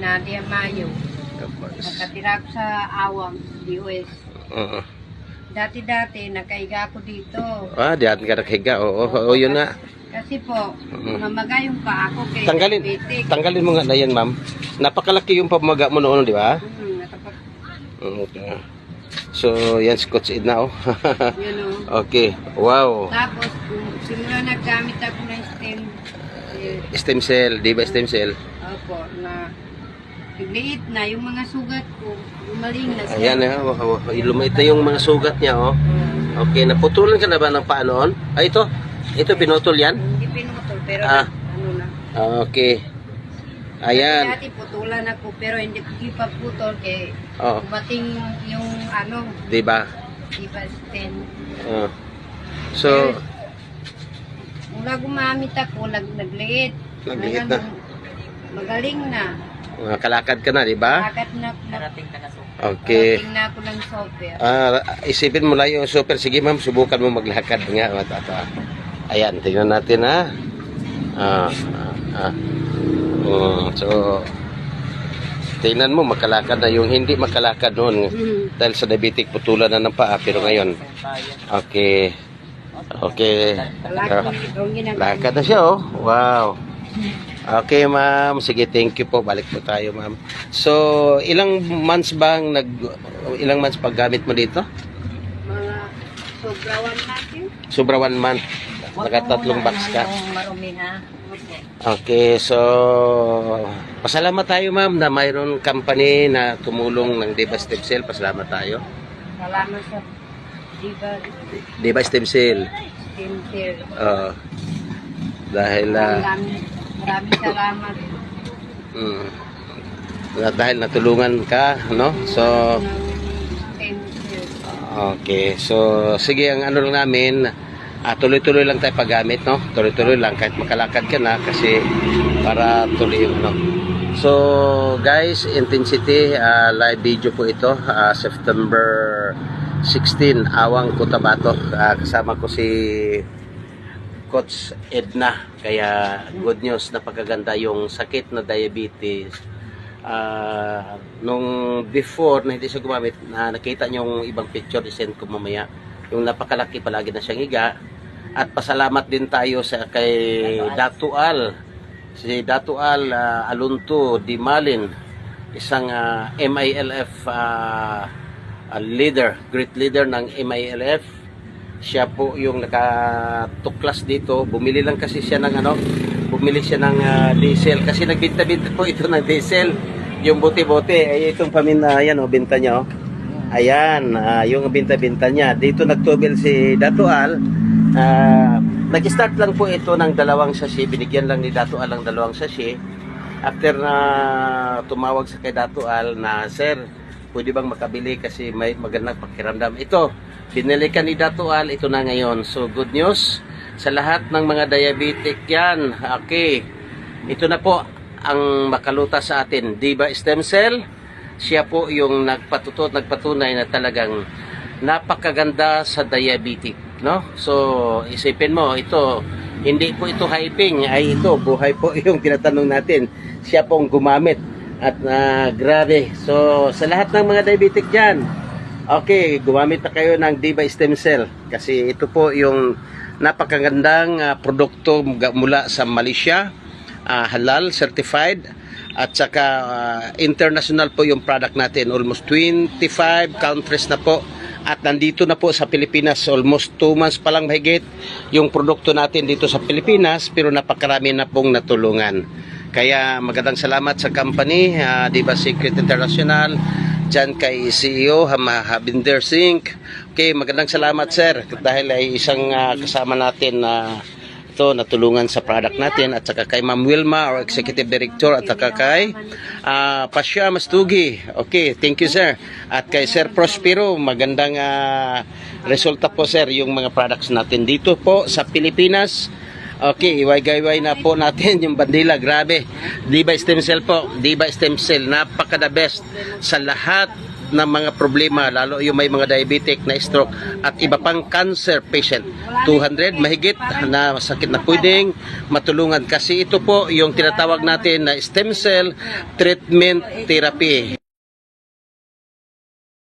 Nadia Mayo. Tapos, Nakatira ko sa Awang, DOS. oo. Dati-dati, nakaiga ako dito. Diyan ka nakahiga. Oo, yun nga. Kasi po, mamaga yung paa ko kay diabetic. Tanggalin mo nga na yan, ma'am. Napakalaki yung pamaga mo noon, di ba? Nakapag... Okay. So, yan si Coach Edna, oh. Yun o. Okay. Wow. Tapos, simula naggamit ako ng Stem cell. Di ba stem cell? Opo, na liit na yung mga sugat ko, lumaling na siya. Ayan, lumait na yung mga sugat niya, oh. Okay, naputulan ka na ba ng paa noon? Ito pinutol yan? Hindi pinutol, pero ano na. Okay. Ayan. Dati putulan ako, pero hindi ko ipaputol kay dumating yung ano. Diba? Diba, stem. So, mula gumamit ako, nagliit. Nagliit na. Magaling na. Kalakad ka na, diba? Kalakad na. Narating ka na so. Okay. Narating na ako ng super. Isipin mo lang yung super. Sige ma'am, subukan mo maglakad nga. Ayan, tingnan natin ha. So, tingnan mo, makalakad na yung hindi makalakad noon. Dahil sa diabetic, putulan na ng paa. Pero ngayon, okay. Okay. Lakad na siya, oh. Wow. Okay, ma'am. Sige, thank you po. Balik po tayo, ma'am. So, ilang months paggamit mo dito? Mga sobra 1 month yun. Sobra 1 month. Nakatatlong box ka. Marumi na. Okay, so pasalamat tayo, ma'am, na mayroon company na tumulong ng Diba Stem Cell. Pasalamat tayo. Salamat sa Diba Stem Cell. Stem Cell. Dahil Maraming salamat. Dahil natulungan ka, no? So, Stem Cell. okay. So, sige, ang ano lang namin, tuloy-tuloy lang tayo paggamit, no? Tuloy-tuloy lang kahit makalakad ka na kasi para tuloy yung, no? So, guys, Intensity live video po ito, September 16, Awang, Cotabato. Kasama ko si Coach Edna. Kaya good news, napakaganda yung sakit na diabetes. Nung before na hindi siya gumamit, nakita niyo yung ibang picture, isend ko mamaya. Yung napakalaki, palagi na siyang higa. At pasalamat din tayo sa kay Datual. Si Datual Alunto Dimalin, isang MILF leader, great leader ng MILF. Siya po yung nakatuklas dito. Bumili lang kasi siya ng bumili siya ng diesel kasi nagbinta-binta po ito ng diesel. Yung bote-bote ay itong paminta, ayan benta niya Ayan, yung binta-binta niya. Dito nagtubil si Datual. Nag-start lang po ito ng 2 sachet. Binigyan lang ni Datual ng 2 sachet. After na tumawag sa kay Datual na, "Sir, pwede bang makabili kasi may magandang pakiramdam?" Ito, binili ka ni Datual, ito na ngayon. So, good news sa lahat ng mga diabetic yan. Okay, ito na po ang makaluta sa atin. Diba Stem Cell? Siya po yung nagpatunay na talagang napakaganda sa diabetic, no? So, isipin mo, ito, hindi po ito hyping, ay ito, buhay po yung tinatanong natin. Siya pong gumamit at grabe. So, sa lahat ng mga diabetic dyan, okay, gumamit na kayo ng Diba Stem Cell kasi ito po yung napakagandang produkto mula sa Malaysia, halal certified. At saka international po yung product natin. Almost 25 countries na po. At nandito na po sa Pilipinas. Almost 2 months pa lang mahigit yung produkto natin dito sa Pilipinas. Pero napakarami na pong natulungan. Kaya magandang salamat sa company, Diba Secret International. Diyan kay CEO Habinder Singh. Okay, magandang salamat sir. Dahil ay isang kasama natin na ito natulungan sa product natin, at saka kay Ma'am Wilma, our Executive Director, at saka kay Pasha Mastugi. Okay, thank you sir. At kay Sir Prospero, magandang resulta po sir yung mga products natin dito po sa Pilipinas. Okay, iway-gayway na po natin yung bandila. Grabe, Diba Stem Cell po, Diba Stem Cell, napaka the best sa lahat ng mga problema, lalo yung may mga diabetic na stroke at iba pang cancer patient. 200 mahigit na sakit na pwedeng matulungan kasi ito po yung tinatawag natin na stem cell treatment therapy.